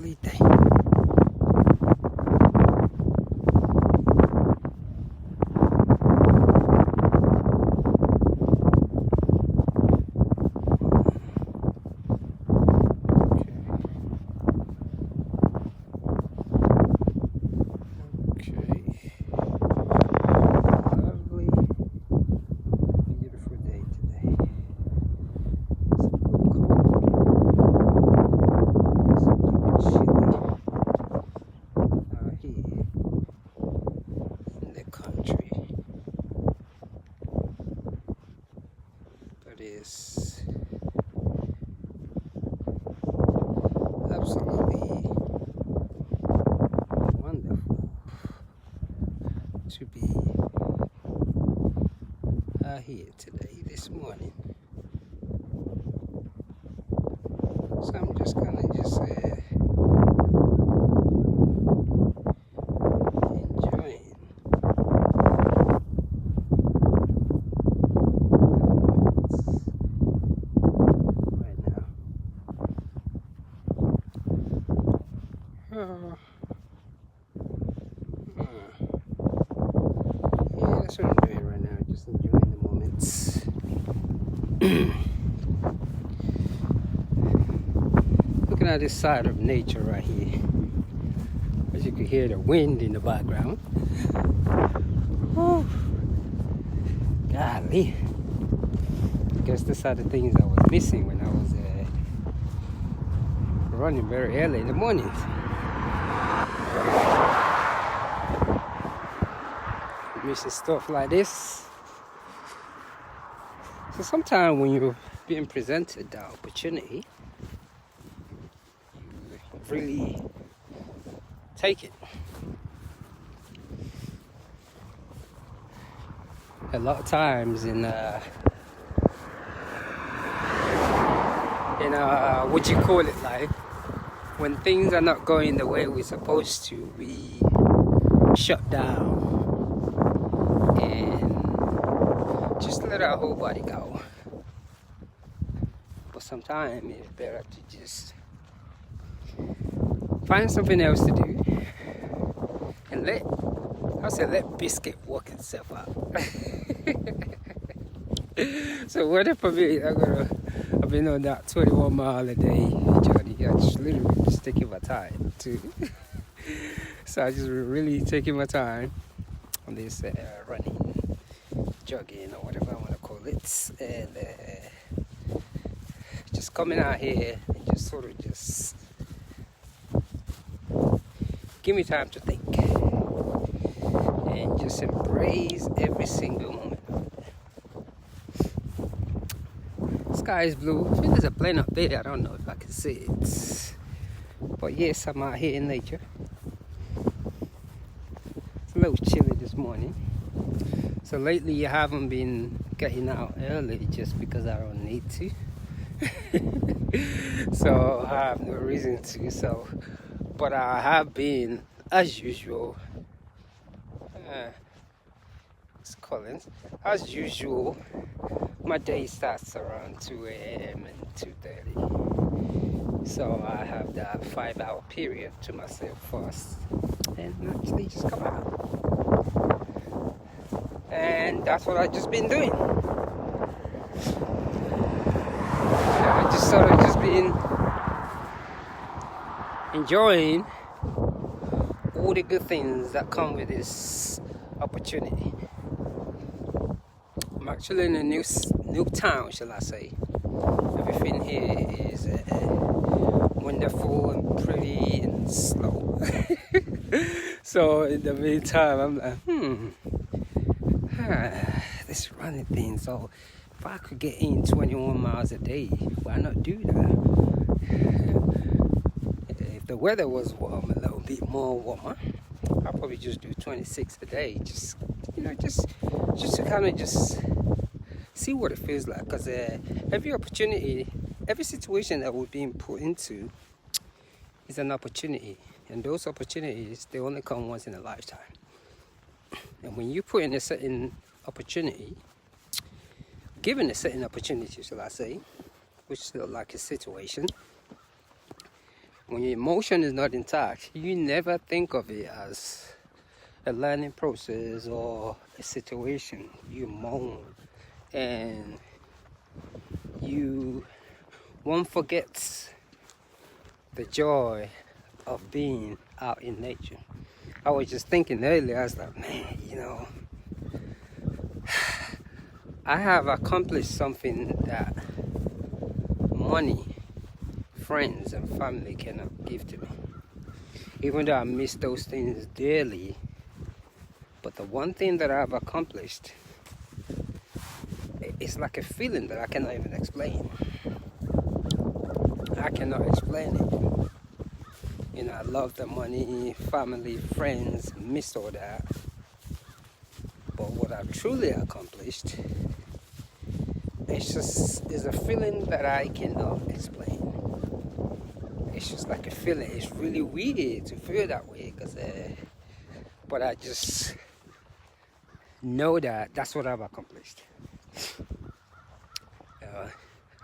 lovely day. Is absolutely wonderful to be here today, this morning. So I'm just gonna enjoying yeah, that's what I'm doing right now, just enjoying the moments. Looking at this side of nature right here. As you can hear the wind in the background. Oh, golly. I guess these are the things I was missing when I was running very early in the morning. Missing stuff like this. So sometimes when you're being presented the opportunity, you really take it. A lot of times in what you call it, like when things are not going the way we're supposed to, we shut down and just let our whole body go. But sometimes it's better to just find something else to do and let biscuit work itself out. So what if I've been on that 21 mile a day journey. I just literally just taking my time too. So I just really taking my time on this running, jogging, or whatever I want to call it, and just coming out here and just sort of just give me time to think and just embrace every single moment. Sky is blue. I think there's a plane up there. I don't know if I can see it, but yes, I'm out here in nature. It's a little chilly this morning. So lately I haven't been getting out early just because I don't need to. So I have no reason to. But I have been, as usual, it's Collins. As usual, my day starts around 2 a.m. and 2:30. So I have that 5-hour period to myself first and actually just come out. And that's what I've just been doing. I just sort of just been enjoying all the good things that come with this opportunity. I'm actually in a new town, shall I say. Everything here is wonderful and pretty and slow. So in the meantime, I'm like, this running thing. So if I could get in 21 miles a day, why not do that? If the weather was warm, a little bit more warmer, I'll probably just do 26 a day. Just to kind of just see what it feels like. Because every opportunity, every situation that we're being put into is an opportunity. And those opportunities, they only come once in a lifetime. And when you put in a certain opportunity, given a certain opportunity, shall I say, which is like a situation, When your emotion is not intact, you never think of it as a learning process or a situation. You moan and one forgets the joy of being out in nature. I was just thinking earlier, I was like, man, I have accomplished something that money, friends, and family cannot give to me. Even though I miss those things dearly, but the one thing that I've accomplished, it's like a feeling that I cannot even explain. I cannot explain it. I love the money, family, friends, miss all that. But what I've truly accomplished, it's a feeling that I cannot explain. It's just like a feeling. It's really weird to feel that way, but I just know that that's what I've accomplished.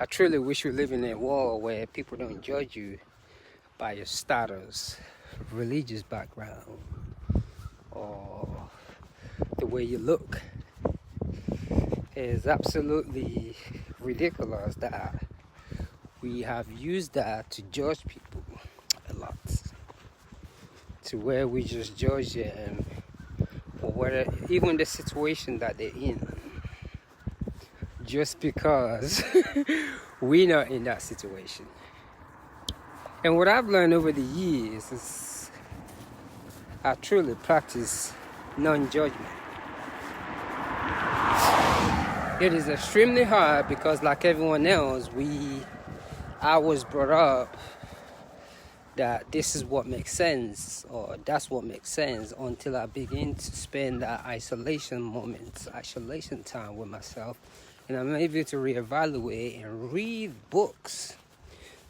I truly wish we live in a world where people don't judge you by your status, religious background, or the way you look. It's absolutely ridiculous that we have used that to judge people a lot, to where we just judge them or whether even the situation that they're in, just because we're not in that situation. And what I've learned over the years is I truly practice non-judgment. It is extremely hard because, like everyone else, I was brought up that this is what makes sense or that's what makes sense, until I begin to spend that isolation time with myself, and I'm able to reevaluate and read books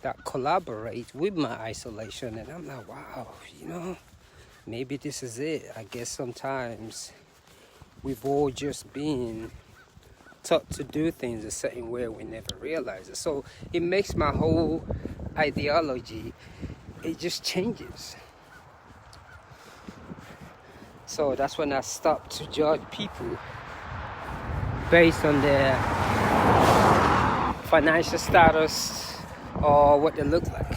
that collaborate with my isolation, and I'm like, wow, maybe this is it. I guess sometimes we've all just been taught to do things a certain way, we never realize it. So it makes my whole ideology, it just changes. So that's when I stopped to judge people based on their financial status or what they look like.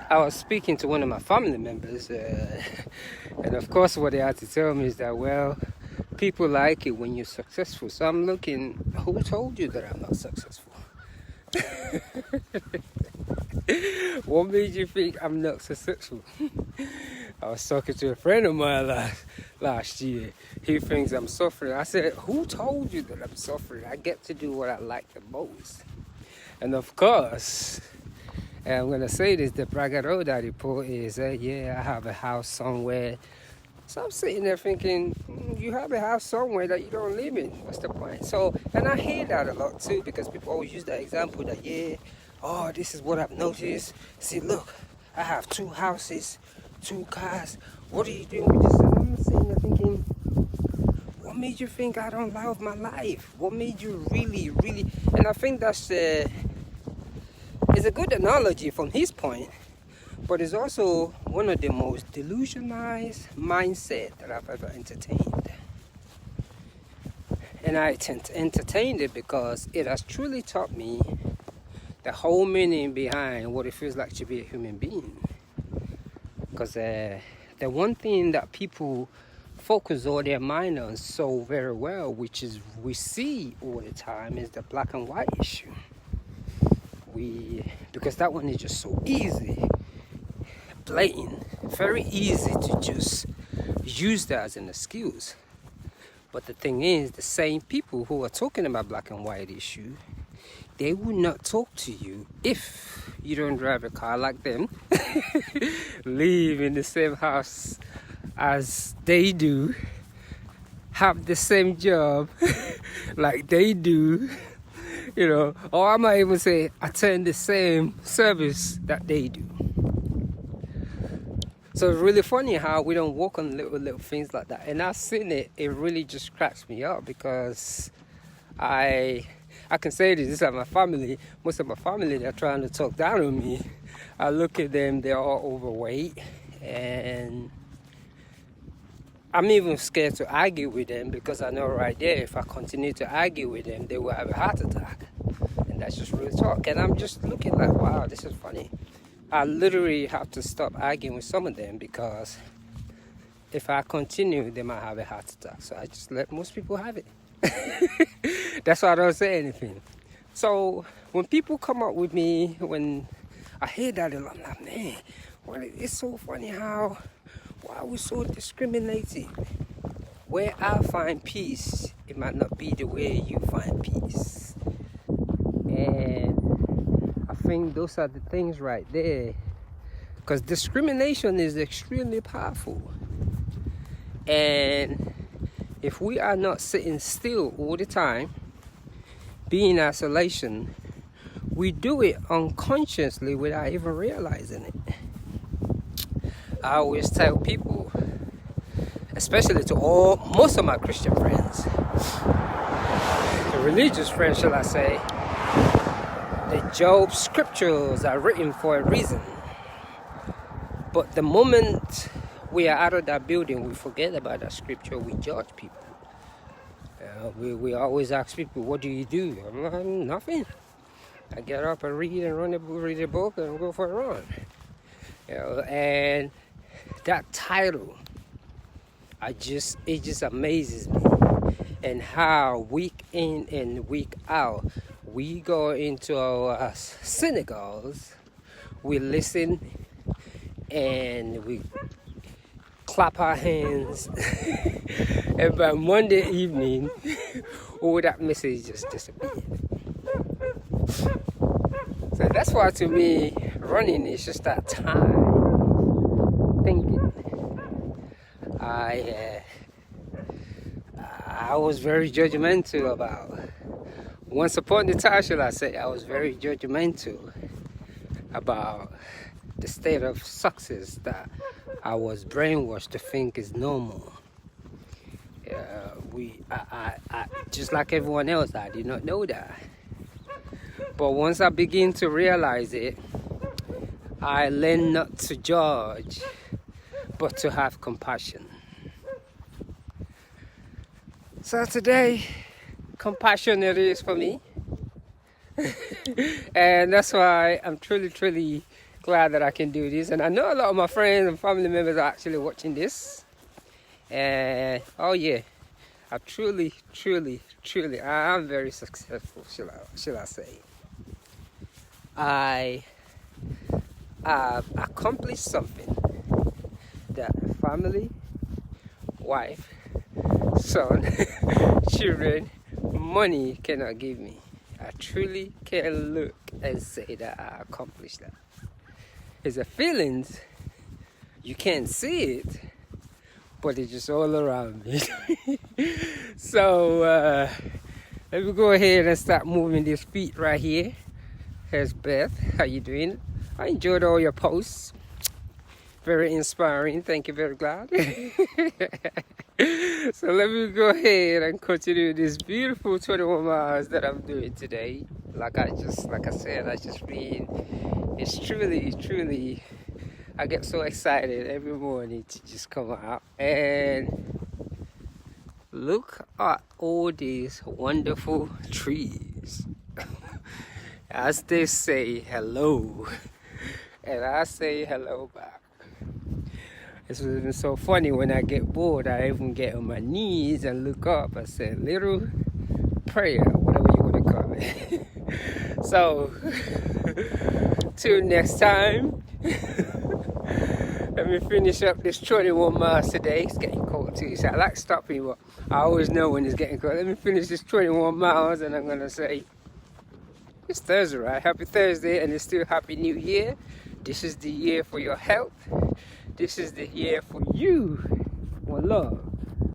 I was speaking to one of my family members, and of course what they had to tell me is that, well, people like it when you're successful. So I'm looking, who told you that I'm not successful? What made you think I'm not successful? I was talking to a friend of mine last year. He thinks I'm suffering. I said, who told you that I'm suffering? I get to do what I like the most. And of course, and I'm going to say this, the braggadocio that he put is, yeah, I have a house somewhere. So I'm sitting there thinking, you have a house somewhere that you don't live in. What's the point? So, and I hear that a lot too, because people always use that example that, this is what I've noticed. See, look, I have 2 houses, 2 cars. What are you doing with this? And I'm sitting there thinking, what made you think I don't love my life? What made you really, really? And I think that's it's a good analogy from his point. But it's also one of the most delusionized mindset that I've ever entertained. And I entertained it because it has truly taught me the whole meaning behind what it feels like to be a human being. Because the one thing that people focus all their mind on so very well, which is we see all the time, is the black and white issue. Because that one is just so easy. Blatant, very easy to just use that as an excuse. But the thing is, the same people who are talking about black and white issue, they will not talk to you if you don't drive a car like them, live in the same house as they do, have the same job like they do, or I might even say attend the same service that they do. So it's really funny how we don't work on little things like that. And I've seen it really just cracks me up, because I I can say this is my family. Most of my family, they're trying to talk down on me. I look at them, they're all overweight, and I'm even scared to argue with them because I know right there, if I continue to argue with them, they will have a heart attack. And that's just real talk. And I'm just looking like, wow, this is funny. I literally have to stop arguing with some of them because if I continue, they might have a heart attack. So I just let most people have it. That's why I don't say anything. So when people come up with me, when I hear that, I'm like, man, well, it's so funny how, why are we so discriminating? Where I find peace, it might not be the way you find peace. And I think those are the things right there. Because discrimination is extremely powerful. And if we are not sitting still all the time, being in isolation, we do it unconsciously without even realizing it. I always tell people, especially to most of my Christian friends, the religious friends, shall I say, the Job scriptures are written for a reason. But the moment we are out of that building, we forget about that scripture, we judge people. We always ask people, what do you do? I'm like, nothing. I get up and read a book and go for a run. And that title, it just amazes me. And how week in and week out, we go into our synagogues, we listen, and we clap our hands. And by Monday evening, all that message just disappeared. So that's why, to me, running is just that time thinking. I was very judgmental about, once upon a time, shall I say, I was very judgmental about the state of success that I was brainwashed to think is normal. I just like everyone else, I did not know that. But once I begin to realize it, I learn not to judge, but to have compassion. So today, compassion it is for me. And that's why I'm truly, truly glad that I can do this. And I know a lot of my friends and family members are actually watching this. And oh yeah, I truly, truly, truly, I am very successful, shall I say. I accomplished something that family, wife, son, children, money cannot give me. I truly can look and say that I accomplished that. It's a feelings, you can't see it, but it's just all around me. So let me go ahead and start moving this feet right here. Here's Beth. How you doing? I enjoyed all your posts. Very inspiring. Thank you. Very glad. So let me go ahead and continue this beautiful 21 miles that I'm doing today. Like I said, it's truly, I get so excited every morning to just come out and look at all these wonderful trees. As they say hello, and I say hello back. It's been so funny when I get bored, I even get on my knees and look up and say little prayer, whatever you want to call it. So, till next time, let me finish up this 21 miles today. It's getting cold too, so I like stopping, but I always know when it's getting cold. Let me finish this 21 miles and I'm going to say, it's Thursday, right? Happy Thursday, and it's still Happy New Year. This is the year for your health. This is the year for you. One love.